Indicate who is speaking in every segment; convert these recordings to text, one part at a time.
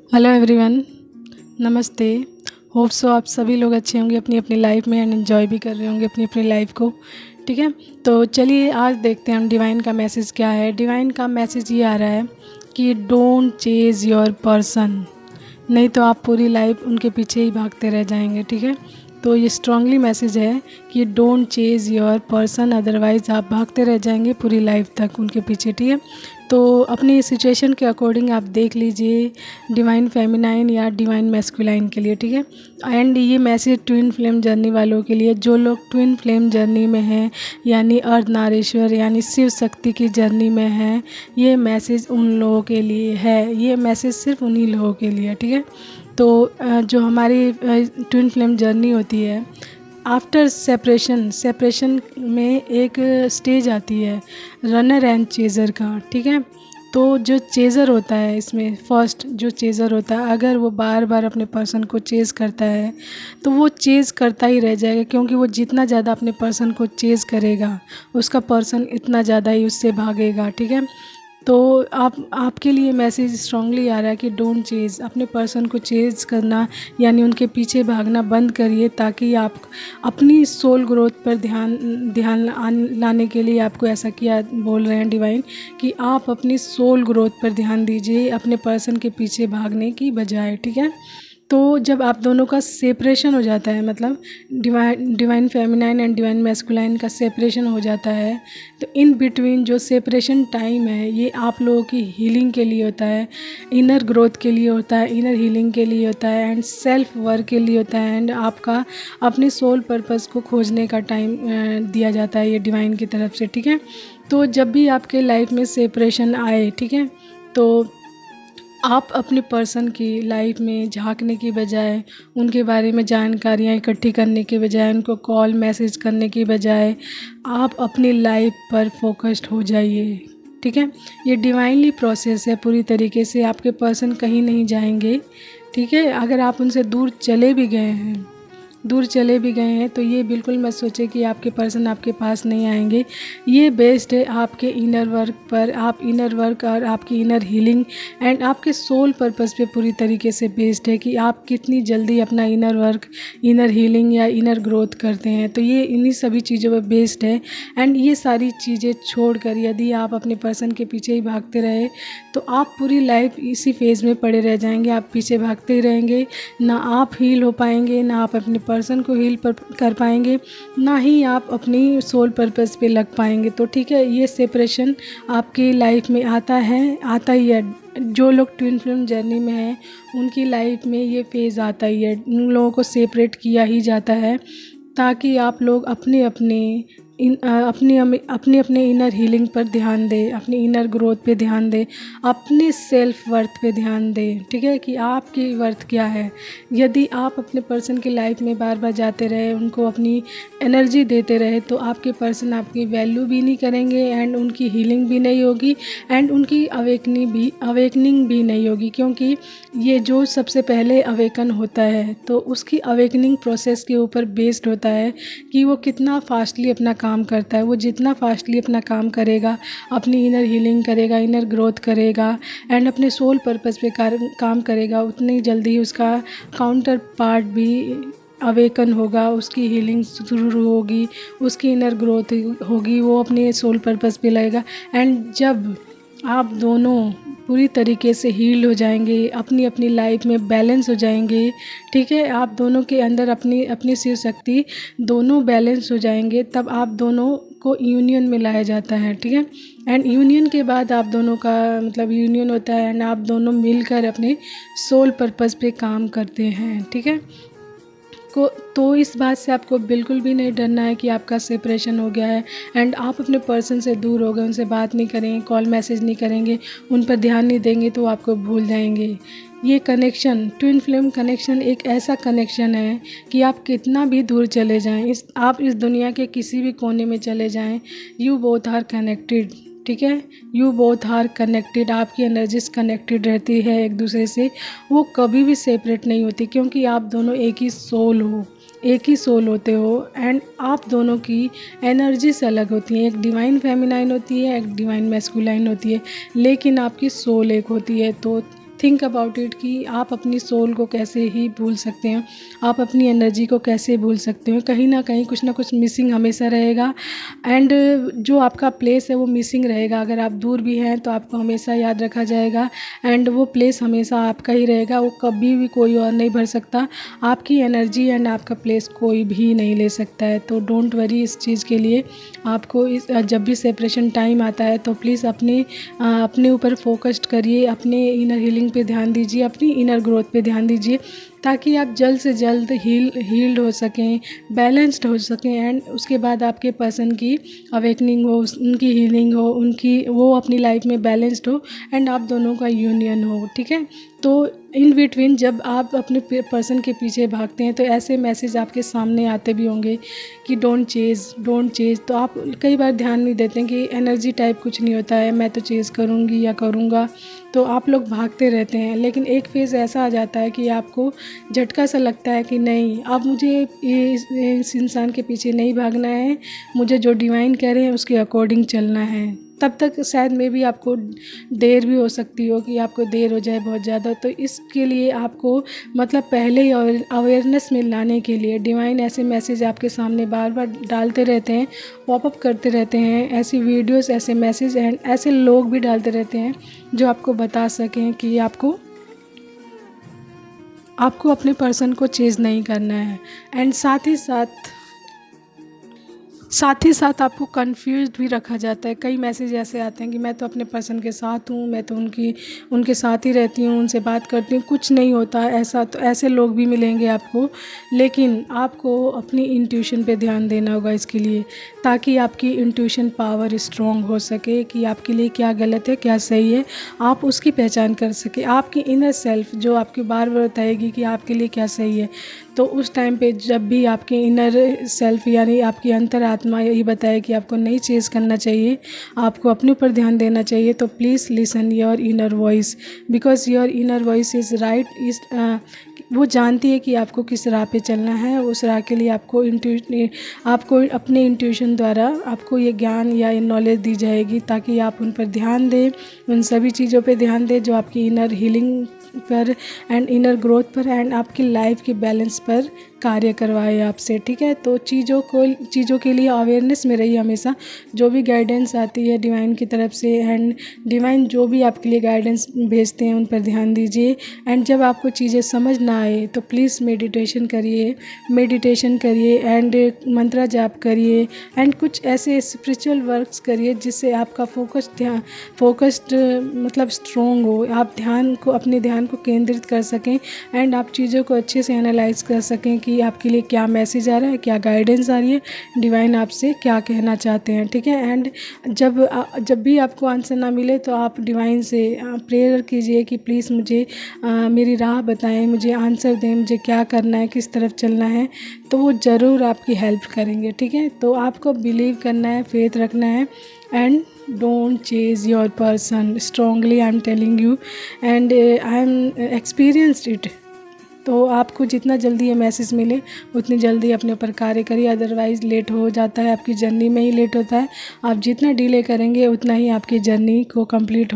Speaker 1: Hello everyone, नमस्ते। Hope so आप सभी लोग अच्छे होंगे अपनी अपनी लाइफ में एंड एंजॉय भी कर रहे होंगे अपनी अपनी लाइफ को। ठीक है, तो चलिए आज देखते हैं हम डिवाइन का मैसेज क्या है। डिवाइन का मैसेज ये आ रहा है कि डोंट चेज़ योर पर्सन, नहीं तो आप पूरी लाइफ उनके पीछे ही भागते रह जाएंगे। ठीक है, तो ये स्ट्रांगली मैसेज है कि don't Chase your person, otherwise आप भागते रह जाएंगे पूरी लाइफ तक उनके पीछे। ठीक है, तो अपनी सिचुएशन के अकॉर्डिंग आप देख लीजिए डिवाइन फेमिनाइन या डिवाइन मैस्कुलाइन के लिए। ठीक है, एंड ये मैसेज ट्विन फ्लेम जर्नी वालों के लिए, जो लोग ट्विन फ्लेम जर्नी में हैं यानी अर्ध नारेश्वर यानी शिव शक्ति की जर्नी में हैं, ये मैसेज उन लोगों के लिए है। ये मैसेज सिर्फ उन्हीं लोगों के लिए। ठीक है, तो जो हमारी ट्विन फ्लेम जर्नी होती है, आफ्टर सेपरेशन में एक स्टेज आती है रनर एंड चेज़र का। ठीक है, तो जो चेज़र होता है, इसमें फर्स्ट जो चेज़र होता है, अगर वो बार बार अपने पर्सन को चेज़ करता है तो वो चेज़ करता ही रह जाएगा, क्योंकि वो जितना ज़्यादा अपने पर्सन को चेज़ करेगा उसका पर्सन इतना ज़्यादा ही उससे भागेगा। ठीक है, तो आपके लिए मैसेज स्ट्रांगली आ रहा है कि डोंट चेज़, अपने पर्सन को चेज़ करना यानी उनके पीछे भागना बंद करिए, ताकि आप अपनी सोल ग्रोथ पर ध्यान लाने के लिए आपको ऐसा किया बोल रहे हैं डिवाइन कि आप अपनी सोल ग्रोथ पर ध्यान दीजिए अपने पर्सन के पीछे भागने की बजाय। ठीक है, तो जब आप दोनों का सेपरेशन हो जाता है, मतलब divine feminine and divine masculine का सेपरेशन हो जाता है, तो इन बिटवीन जो सेपरेशन टाइम है ये आप लोगों की हीलिंग के लिए होता है, इनर ग्रोथ के लिए होता है, इनर हीलिंग के लिए होता है एंड सेल्फ वर्क के लिए होता है, एंड आपका अपने सोल पर्पस को खोजने का टाइम दिया जाता है ये डिवाइन की तरफ से। ठीक है, तो जब भी आपके लाइफ में सेपरेशन आए, ठीक है, तो आप अपने पर्सन की लाइफ में झांकने की बजाय, उनके बारे में जानकारियाँ इकट्ठी करने के बजाय, उनको कॉल मैसेज करने की बजाय आप अपनी लाइफ पर फोकस्ड हो जाइए। ठीक है, ये डिवाइनली प्रोसेस है पूरी तरीके से, आपके पर्सन कहीं नहीं जाएंगे। ठीक है, अगर आप उनसे दूर चले भी गए हैं तो ये बिल्कुल मत सोचे कि आपके पर्सन आपके पास नहीं आएंगे। ये बेस्ड है आपके इनर वर्क पर, आप इनर वर्क और आपकी इनर हीलिंग एंड आपके सोल पर्पस पे पूरी तरीके से बेस्ड है कि आप कितनी जल्दी अपना इनर वर्क, इनर हीलिंग या इनर ग्रोथ करते हैं। तो ये इन्हीं सभी चीज़ों पर बेस्ड है, एंड ये सारी चीज़ें छोड़कर यदि आप अपने पर्सन के पीछे ही भागते रहे तो आप पूरी लाइफ इसी फेज़ में पड़े रह जाएंगे। आप पीछे भागते ही रहेंगे, ना आप हील हो पाएंगे, ना आप अपने पर्सन को हील कर पाएंगे, ना ही आप अपनी सोल पर्पस पे लग पाएंगे। तो ठीक है, ये सेपरेशन आपकी लाइफ में आता ही है। जो लोग ट्विन फ्लेम जर्नी में हैं उनकी लाइफ में ये फेज़ आता ही है, उन लोगों को सेपरेट किया ही जाता है, ताकि आप लोग अपने अपने इनर हीलिंग पर ध्यान दें, अपनी इनर ग्रोथ पे ध्यान दें, अपने सेल्फ वर्थ पे ध्यान दें। ठीक है, कि आपकी वर्थ क्या है। यदि आप अपने पर्सन की लाइफ में बार बार जाते रहे, उनको अपनी एनर्जी देते रहे, तो आपके पर्सन आपकी वैल्यू भी नहीं करेंगे एंड उनकी हीलिंग भी नहीं होगी एंड उनकी अवेकनिंग भी नहीं होगी, क्योंकि ये जो सबसे पहले अवेकन होता है तो उसकी अवेकनिंग प्रोसेस के ऊपर बेस्ड होता है कि वो कितना फास्टली अपना काम करता है। वो जितना फास्टली अपना काम करेगा, अपनी इनर हीलिंग करेगा, इनर ग्रोथ करेगा एंड अपने सोल पर्पस पे काम करेगा, उतनी जल्दी उसका काउंटर पार्ट भी अवेकन होगा, उसकी हीलिंग शुरू होगी, उसकी इनर ग्रोथ होगी, वो अपने सोल पर्पस पे लगेगा। एंड जब आप दोनों पूरी तरीके से हील हो जाएंगे, अपनी अपनी लाइफ में बैलेंस हो जाएंगे, ठीक है, आप दोनों के अंदर अपनी अपनी शिव शक्ति दोनों बैलेंस हो जाएंगे, तब आप दोनों को यूनियन में लाया जाता है। ठीक है, एंड यूनियन के बाद आप दोनों का मतलब यूनियन होता है एंड आप दोनों मिलकर अपने सोल पर्पस पे काम करते हैं। ठीक है, तो इस बात से आपको बिल्कुल भी नहीं डरना है कि आपका सेपरेशन हो गया है एंड आप अपने पर्सन से दूर हो गए, उनसे बात नहीं करेंगे, कॉल मैसेज नहीं करेंगे, उन पर ध्यान नहीं देंगे तो आपको भूल जाएंगे। ये कनेक्शन, ट्विन फ्लेम कनेक्शन एक ऐसा कनेक्शन है कि आप कितना भी दूर चले जाएं, आप इस दुनिया के किसी भी कोने में चले जाएं, यू बोथ आर कनेक्टेड। ठीक है, यू बोथ आर कनेक्टेड, आपकी एनर्जीज कनेक्टेड रहती है एक दूसरे से, वो कभी भी सेपरेट नहीं होती, क्योंकि आप दोनों एक ही सोल होते हो एंड आप दोनों की एनर्जीज अलग होती हैं। एक डिवाइन फेमिनाइन होती है, एक डिवाइन मैस्कुलाइन होती है, लेकिन आपकी सोल एक होती है। तो थिंक अबाउट इट कि आप अपनी सोल को कैसे ही भूल सकते हैं, आप अपनी एनर्जी को कैसे भूल सकते हो। कहीं ना कहीं कुछ ना कुछ मिसिंग हमेशा रहेगा, एंड जो आपका प्लेस है वो मिसिंग रहेगा। अगर आप दूर भी हैं तो आपको हमेशा याद रखा जाएगा, एंड वो प्लेस हमेशा आपका ही रहेगा, वो कभी भी कोई और नहीं भर सकता। आपकी एनर्जी एंड आपका प्लेस कोई भी नहीं ले सकता है। तो डोंट वरी इस चीज़ के लिए। आपको जब भी सेपरेशन टाइम आता है तो प्लीज़ अपने ऊपर फोकस्ड करिए, अपने इनर हीलिंग पे ध्यान दीजिए, अपनी इनर ग्रोथ पे ध्यान दीजिए, ताकि आप जल्द से जल्द हील्ड हो सकें, बैलेंस्ड हो सकें, एंड उसके बाद आपके पर्सन की अवेकनिंग हो, उनकी हीलिंग हो, वो अपनी लाइफ में बैलेंस्ड हो, एंड आप दोनों का यूनियन हो। ठीक है, तो इन बिटवीन जब आप अपने पर्सन के पीछे भागते हैं तो ऐसे मैसेज आपके सामने आते भी होंगे कि डोंट चेज़। तो आप कई बार ध्यान नहीं देते कि एनर्जी टाइप कुछ नहीं होता है, मैं तो चेज़ करूँगी या करूँगा, तो आप लोग भागते रहते हैं। लेकिन एक फेज़ ऐसा आ जाता है कि आपको झटका सा लगता है कि नहीं, अब मुझे इस इंसान के पीछे नहीं भागना है, मुझे जो डिवाइन कह रहे हैं उसके अकॉर्डिंग चलना है। तब तक शायद में भी आपको देर भी हो सकती हो, कि आपको देर हो जाए बहुत ज़्यादा। तो इसके लिए आपको मतलब पहले ही अवेयरनेस में लाने के लिए डिवाइन ऐसे मैसेज आपके सामने बार बार डालते रहते हैं, पॉपअप करते रहते हैं, ऐसी वीडियोस, ऐसे मैसेज एंड ऐसे लोग भी डालते रहते हैं जो आपको बता सकें कि आपको अपने पर्सन को चेज़ नहीं करना है। एंड साथ ही साथ आपको कंफ्यूज भी रखा जाता है। कई मैसेज ऐसे आते हैं कि मैं तो अपने पर्सन के साथ हूँ, मैं तो उनके साथ ही रहती हूँ, उनसे बात करती हूँ, कुछ नहीं होता ऐसा। तो ऐसे लोग भी मिलेंगे आपको, लेकिन आपको अपनी इंट्यूशन पे ध्यान देना होगा इसके लिए, ताकि आपकी इंट्यूशन पावर स्ट्रॉन्ग हो सके कि आपके लिए क्या गलत है क्या सही है, आप उसकी पहचान कर सके। आपकी इनर सेल्फ जो आपकी बार बार बताएगी कि आपके लिए क्या सही है। तो उस टाइम पे जब भी आपके इनर सेल्फ यानी आपकी अंतरात्मा यही बताए कि आपको नहीं चेज़ करना चाहिए, आपको अपने ऊपर ध्यान देना चाहिए, तो please listen your inner voice, because your inner voice is right. वो जानती है कि आपको किस राह पे चलना है। उस राह के लिए आपको अपने इंट्यूशन द्वारा आपको ये ज्ञान या ये नॉलेज दी जाएगी, ताकि आप उन पर ध्यान दें, उन सभी चीज़ों पे ध्यान दें जो आपकी इनर हीलिंग पर एंड इनर ग्रोथ पर एंड आपकी लाइफ के बैलेंस पर कार्य करवाए आपसे। ठीक है, तो चीज़ों के लिए अवेयरनेस में रहिए हमेशा। जो भी गाइडेंस आती है डिवाइन की तरफ से, एंड डिवाइन जो भी आपके लिए गाइडेंस भेजते हैं उन पर ध्यान दीजिए। एंड जब आपको चीज़ें समझ ना आए तो प्लीज़ मेडिटेशन करिए एंड मंत्रा जाप करिए, एंड कुछ ऐसे स्पिरिचुअल वर्क्स करिए जिससे आपका फोकस्ड मतलब स्ट्रॉन्ग हो, आप अपने ध्यान को केंद्रित कर सकें, एंड आप चीज़ों को अच्छे से एनालाइज कर सकें कि आपके लिए क्या मैसेज आ रहा है, क्या गाइडेंस आ रही है, डिवाइन आपसे क्या कहना चाहते हैं। ठीक है, एंड जब भी आपको आंसर ना मिले तो आप डिवाइन से प्रेयर कीजिए कि प्लीज़ मुझे मेरी राह बताएं, मुझे आंसर दें, मुझे क्या करना है, किस तरफ चलना है, तो वो ज़रूर आपकी हेल्प करेंगे। ठीक है, तो आपको बिलीव करना है, फेथ रखना है, and don't chase your person strongly, I'm telling you, and I'm experienced it। तो आपको जितना जल्दी ये मैसेज मिले उतनी जल्दी अपने ऊपर कार्य करिए, अदरवाइज़ लेट हो जाता है, आपकी जर्नी में ही लेट होता है। आप जितना डिले करेंगे उतना ही आपकी जर्नी को कंप्लीट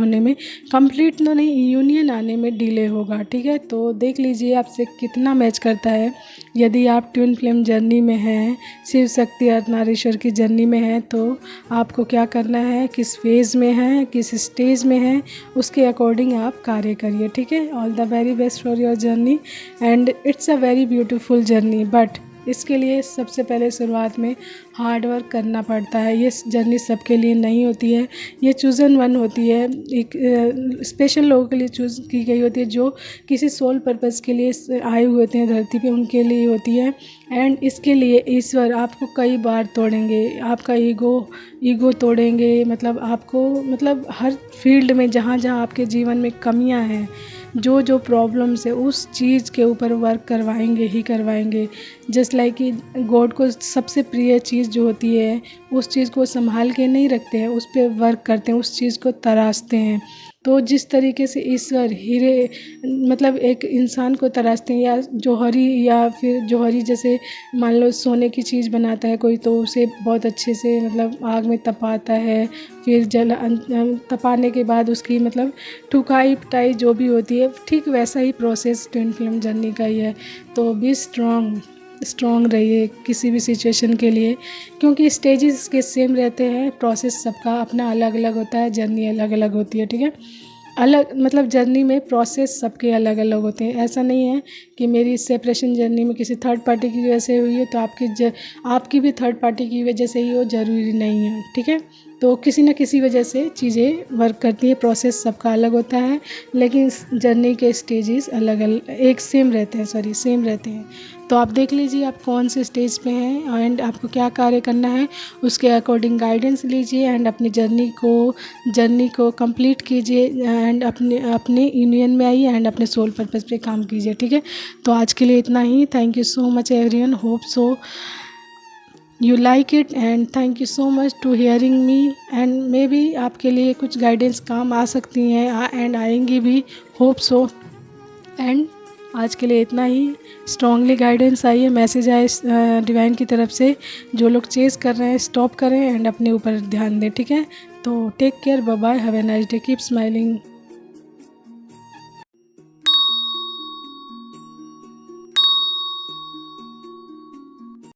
Speaker 1: तो नहीं, यूनियन आने में डिले होगा। ठीक है, तो देख लीजिए आपसे कितना मैच करता है। यदि आप ट्विन फ्लेम जर्नी में हैं, शिव शक्ति अर्धनारीश्वर की जर्नी में हैं, तो आपको क्या करना है, किस फेज़ में है, किस स्टेज में है, उसके अकॉर्डिंग आप कार्य करिए। ठीक है, all the very best for your journey, and it's a very beautiful journey. But इसके लिए सबसे पहले शुरुआत में हार्ड वर्क करना पड़ता है। ये जर्नी सबके लिए नहीं होती है, ये चूज़न वन होती है, एक स्पेशल लोगों के लिए चूज़ की गई होती है, जो किसी सोल पर्पस के लिए आए हुए होते हैं धरती पे, उनके लिए होती है। एंड इसके लिए ईश्वर आपको कई बार तोड़ेंगे, आपका ईगो तोड़ेंगे, मतलब हर फील्ड में जहाँ जहाँ आपके जीवन में कमियाँ हैं, जो प्रॉब्लम्स है, उस चीज़ के ऊपर वर्क करवाएंगे। जस्ट लाइक कि गॉड को सबसे प्रिय चीज़ जो होती है, उस चीज़ को संभाल के नहीं रखते हैं, उस पर वर्क करते हैं, उस चीज़ को तराशते हैं। तो जिस तरीके से ईश्वर हीरे मतलब एक इंसान को तराशते हैं, या जौहरी, या फिर जौहरी जैसे मान लो सोने की चीज़ बनाता है कोई, तो उसे बहुत अच्छे से मतलब आग में तपाता है, फिर तपाने के बाद उसकी मतलब ठुकाई पिटाई जो भी होती है, ठीक वैसा ही प्रोसेस ट्विन फ्लेम जर्नी का ही है। तो बी स्ट्रॉन्ग रहिए किसी भी सिचुएशन के लिए, क्योंकि स्टेजेस के सेम रहते हैं, प्रोसेस सबका अपना अलग अलग होता है, जर्नी अलग अलग होती है, ठीक है। अलग मतलब जर्नी में प्रोसेस सबके अलग अलग होते हैं। ऐसा नहीं है कि मेरी सेपरेशन जर्नी में किसी थर्ड पार्टी की वजह से हुई है तो आपकी भी थर्ड पार्टी की वजह से ही हो, ज़रूरी नहीं है, ठीक है। तो किसी न किसी वजह से चीज़ें वर्क करती हैं, प्रोसेस सबका अलग होता है, लेकिन जर्नी के स्टेजेस अलग अलग सेम रहते हैं। तो आप देख लीजिए आप कौन से स्टेज पे हैं एंड आपको क्या कार्य करना है, उसके अकॉर्डिंग गाइडेंस लीजिए एंड अपनी जर्नी को कंप्लीट कीजिए एंड अपने यूनियन में आइए एंड अपने सोल पर्पस पे काम कीजिए, ठीक है। तो आज के लिए इतना ही। Thank you so much everyone, hope so you like it and thank you so much to hearing me, and maybe आपके लिए कुछ गाइडेंस काम आ सकती हैं एंड आएंगी भी, होप सो। एंड आज के लिए इतना ही। स्ट्रांगली गाइडेंस आई है, मैसेज आए डिवाइन की तरफ से, जो लोग चेस कर रहे हैं स्टॉप करें एंड अपने ऊपर ध्यान दें, ठीक है। तो take care, bye bye, have a nice day, keep smiling.